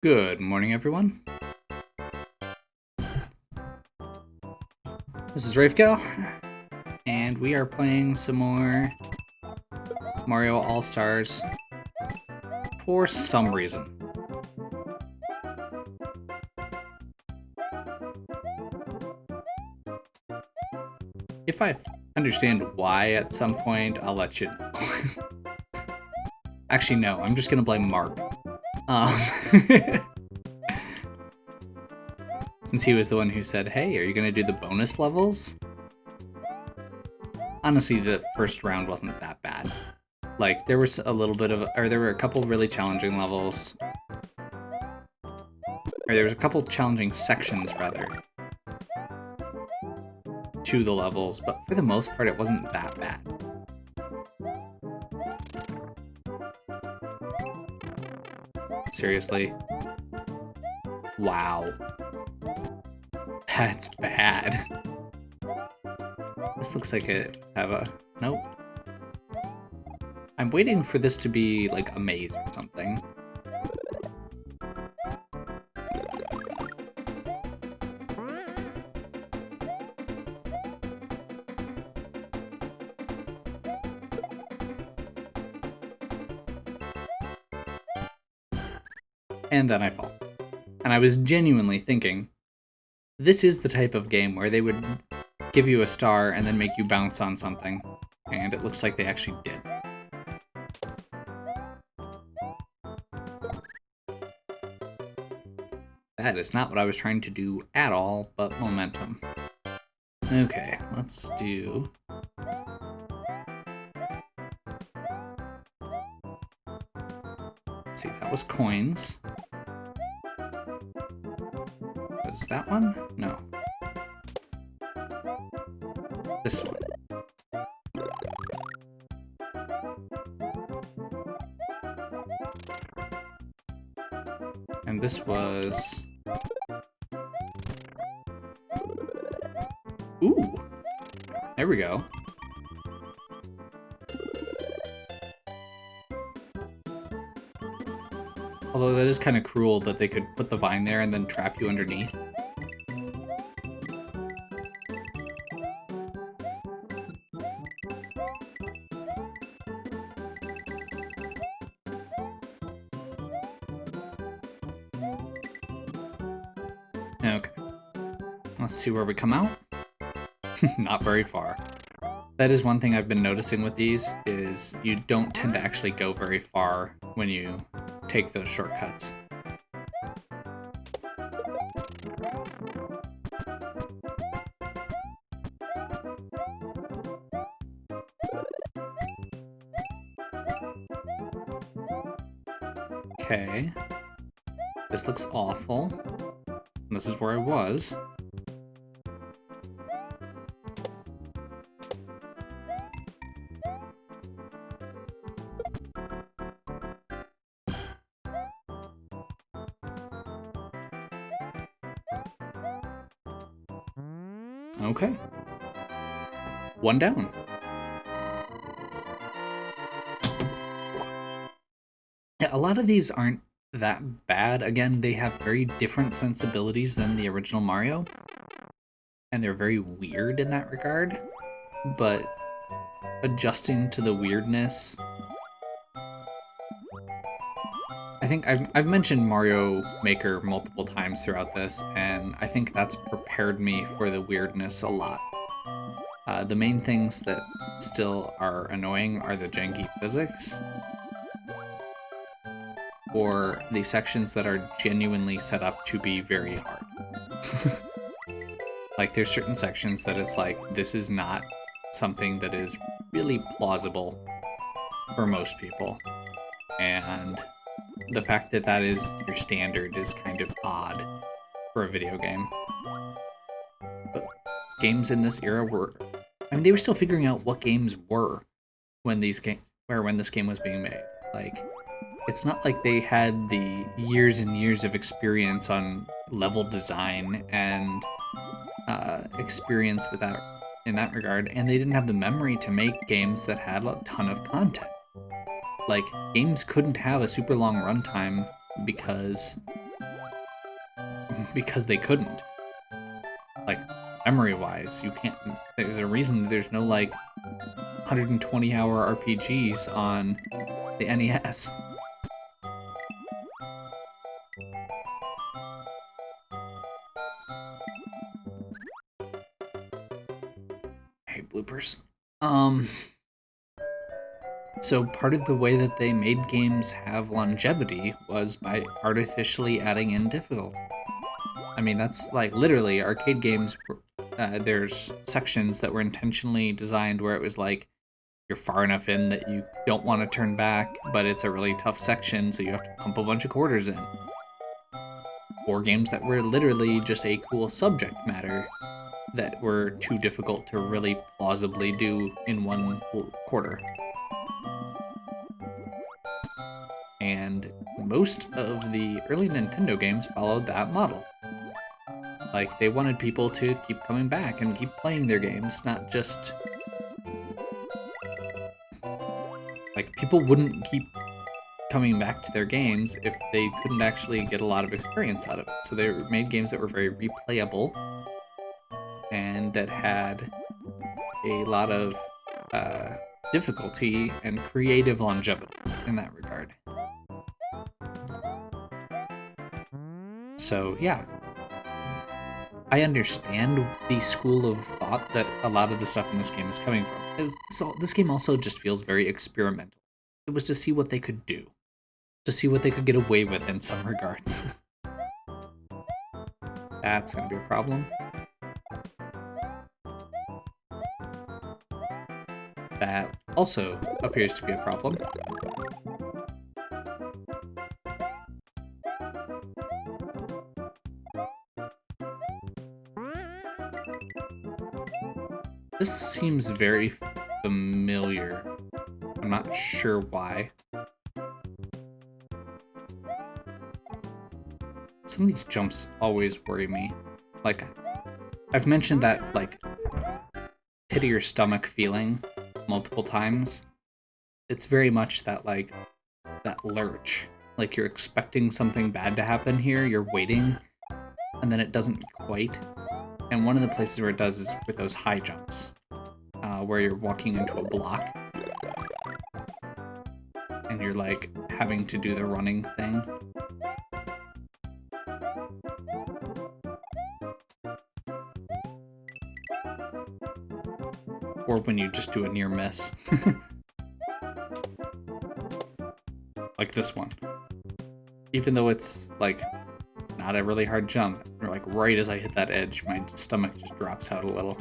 Good morning, everyone. This is Rafegal, and we are playing some more Mario All-Stars for some reason. If I understand why at some point, I'll let you know. Actually, no, I'm just gonna blame Mark. Since he was the one who said, hey, are you gonna do the bonus levels? Honestly, the first round wasn't that bad. Like, there was a little bit of, or there were a couple really challenging levels. Or there was a couple challenging sections, rather, to the levels, but for the most part, it wasn't that bad. Seriously? Wow. That's bad. This looks like it have a... Nope. I'm waiting for this to be, like, a maze or something. And then I fall. And I was genuinely thinking, this is the type of game where they would give you a star and then make you bounce on something. And it looks like they actually did. That is not what I was trying to do at all, but momentum. Okay, let's do... Let's see, that was coins. Was that one? No. This one. And this was... Ooh! There we go. Although that is kind of cruel that they could put the vine there and then trap you underneath. Okay. Let's see where we come out. Not very far. That is one thing I've been noticing with these, is you don't tend to actually go very far when you take those shortcuts. Okay. This looks awful. This is where I was. Okay. One down. Yeah, a lot of these aren't that bad. Again, they have very different sensibilities than the original Mario. And they're very weird in that regard. But adjusting to the weirdness... I think I've mentioned Mario Maker multiple times throughout this, and I think that's prepared me for the weirdness a lot. The main things that still are annoying are the janky physics, or the sections that are genuinely set up to be very hard. Like, there's certain sections that it's like, this is not something that is really plausible for most people. And the fact that that is your standard is kind of odd for a video game. But games in this era were... I mean, they were still figuring out what games were when this game was being made. Like, it's not like they had the years and years of experience on level design and experience with that, in that regard, and they didn't have the memory to make games that had a ton of content. Like, games couldn't have a super long runtime because because they couldn't. Like, memory-wise, you can't... There's a reason there's no, like, 120-hour RPGs on the NES. Hey, bloopers. So part of the way that they made games have longevity was by artificially adding in difficulty. I mean, that's like literally arcade games. There's sections that were intentionally designed where it was like you're far enough in that you don't want to turn back, but it's a really tough section, so you have to pump a bunch of quarters in. Or games that were literally just a cool subject matter that were too difficult to really plausibly do in one quarter. And most of the early Nintendo games followed that model. Like, they wanted people to keep coming back and keep playing their games, not just... Like, people wouldn't keep coming back to their games if they couldn't actually get a lot of experience out of it. So they made games that were very replayable and that had a lot of difficulty and creative longevity in that regard. So, yeah. I understand the school of thought that a lot of the stuff in this game is coming from. This game also just feels very experimental. It was to see what they could do. To see what they could get away with in some regards. That's gonna be a problem. That also appears to be a problem. This seems very familiar. I'm not sure why. Some of these jumps always worry me. Like, I've mentioned that, like, pit of your stomach feeling multiple times. It's very much that, like, that lurch. Like, you're expecting something bad to happen here, you're waiting, and then it doesn't quite. And one of the places where it does is with those high jumps, where you're walking into a block, and you're, like, having to do the running thing. Or when you just do a near miss. Like this one. Even though it's, like, not a really hard jump, or like right as I hit that edge, my stomach just drops out a little.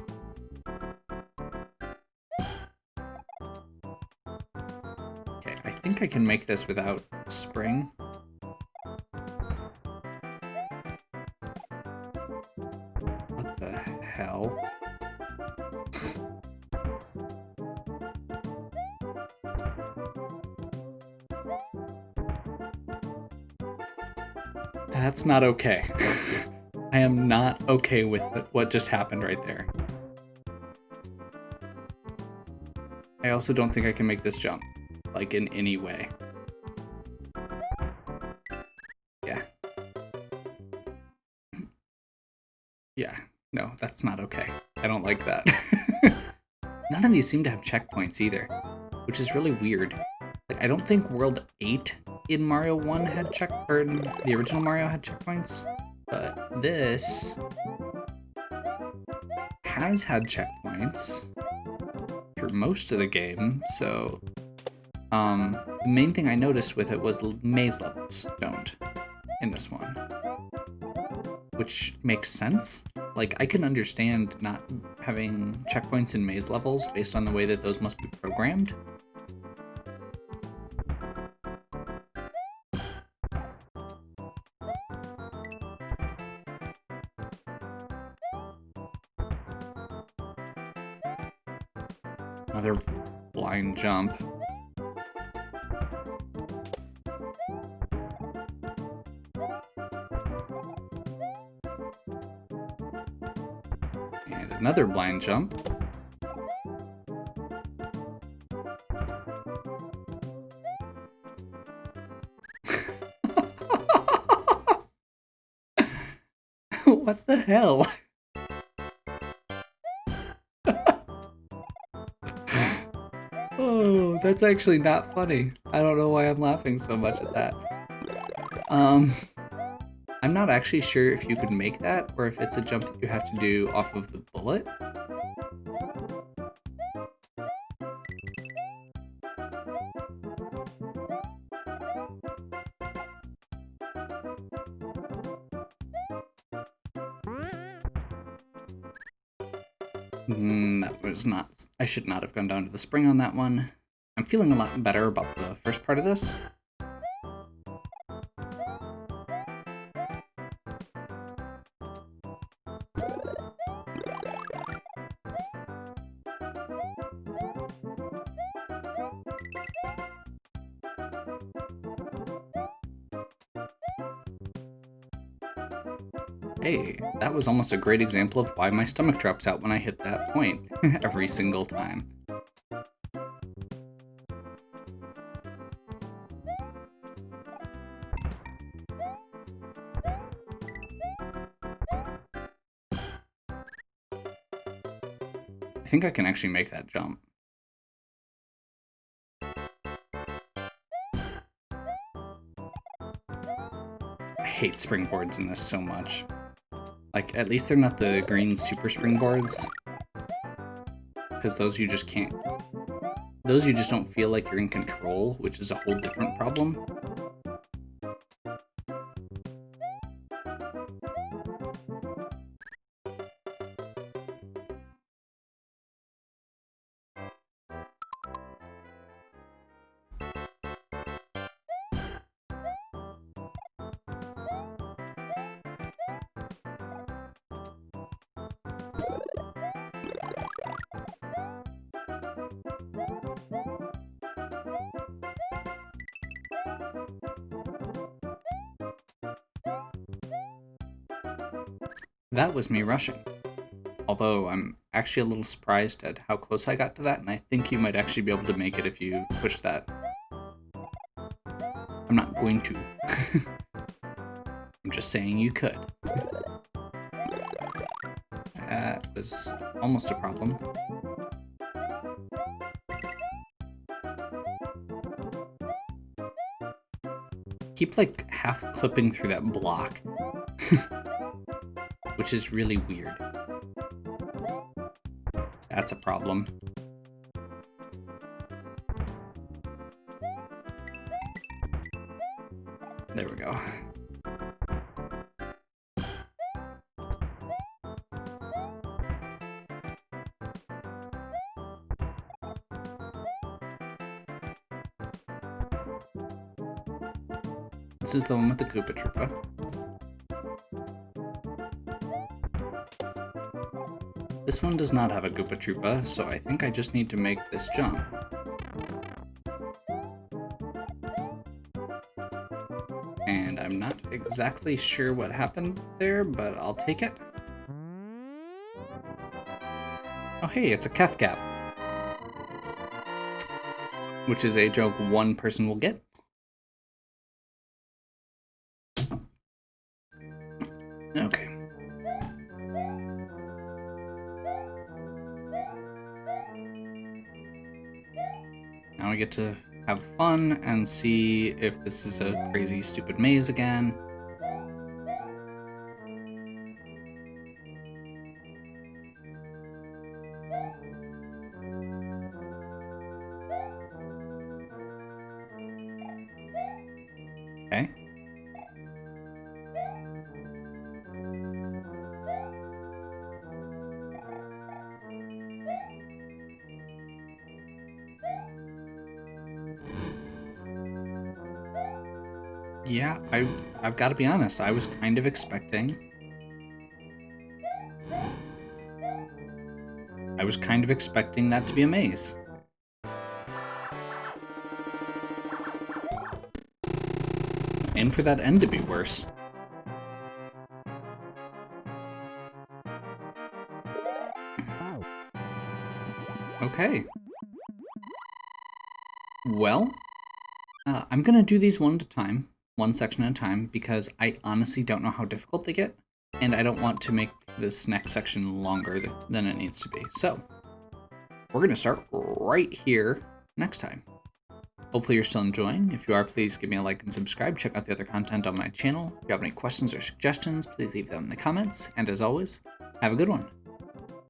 Okay, I think I can make this without spring. What the hell? That's not okay. I am not okay with what just happened right there. I also don't think I can make this jump, like, in any way. Yeah. Yeah, no, that's not okay. I don't like that. None of these seem to have checkpoints either, which is really weird. Like, I don't think World 8 in Mario 1 had or in the original Mario had checkpoints, but this has had checkpoints for most of the game, so the main thing I noticed with it was maze levels don't in this one, which makes sense. Like, I can understand not having checkpoints in maze levels based on the way that those must be programmed. Another blind jump. And another blind jump. What the hell? Oh, that's actually not funny. I don't know why I'm laughing so much at that. I'm not actually sure if you could make that or if it's a jump that you have to do off of the bullet. That was not... I should not have gone down to the spring on that one. I'm feeling a lot better about the first part of this. Hey, that was almost a great example of why my stomach drops out when I hit that point every single time. I think I can actually make that jump. I hate springboards in this so much. Like, at least they're not the green super springboards. Because those you just can't... Those you just don't feel like you're in control, which is a whole different problem. That was me rushing. Although I'm actually a little surprised at how close I got to that, and I think you might actually be able to make it if you push that. I'm not going to. I'm just saying you could. That was almost a problem. Keep like half clipping through that block. Which is really weird. That's a problem. There we go. This is the one with the Koopa Troopa. This one does not have a Koopa Troopa, so I think I just need to make this jump. And I'm not exactly sure what happened there, but I'll take it. Oh hey, it's a Kef Gap. Which is a joke one person will get. Okay. Now we get to have fun and see if this is a crazy, stupid maze again. Okay. Yeah, I've got to be honest, I was kind of expecting... that to be a maze. And for that end to be worse. Okay. Well, I'm gonna do these one at a time, one section at a time, because I honestly don't know how difficult they get. and I don't want to make this next section longer than it needs to be. So we're going to start right here next time. Hopefully you're still enjoying. If you are, please give me a like and subscribe. Check out the other content on my channel. If you have any questions or suggestions, please leave them in the comments. And as always, have a good one.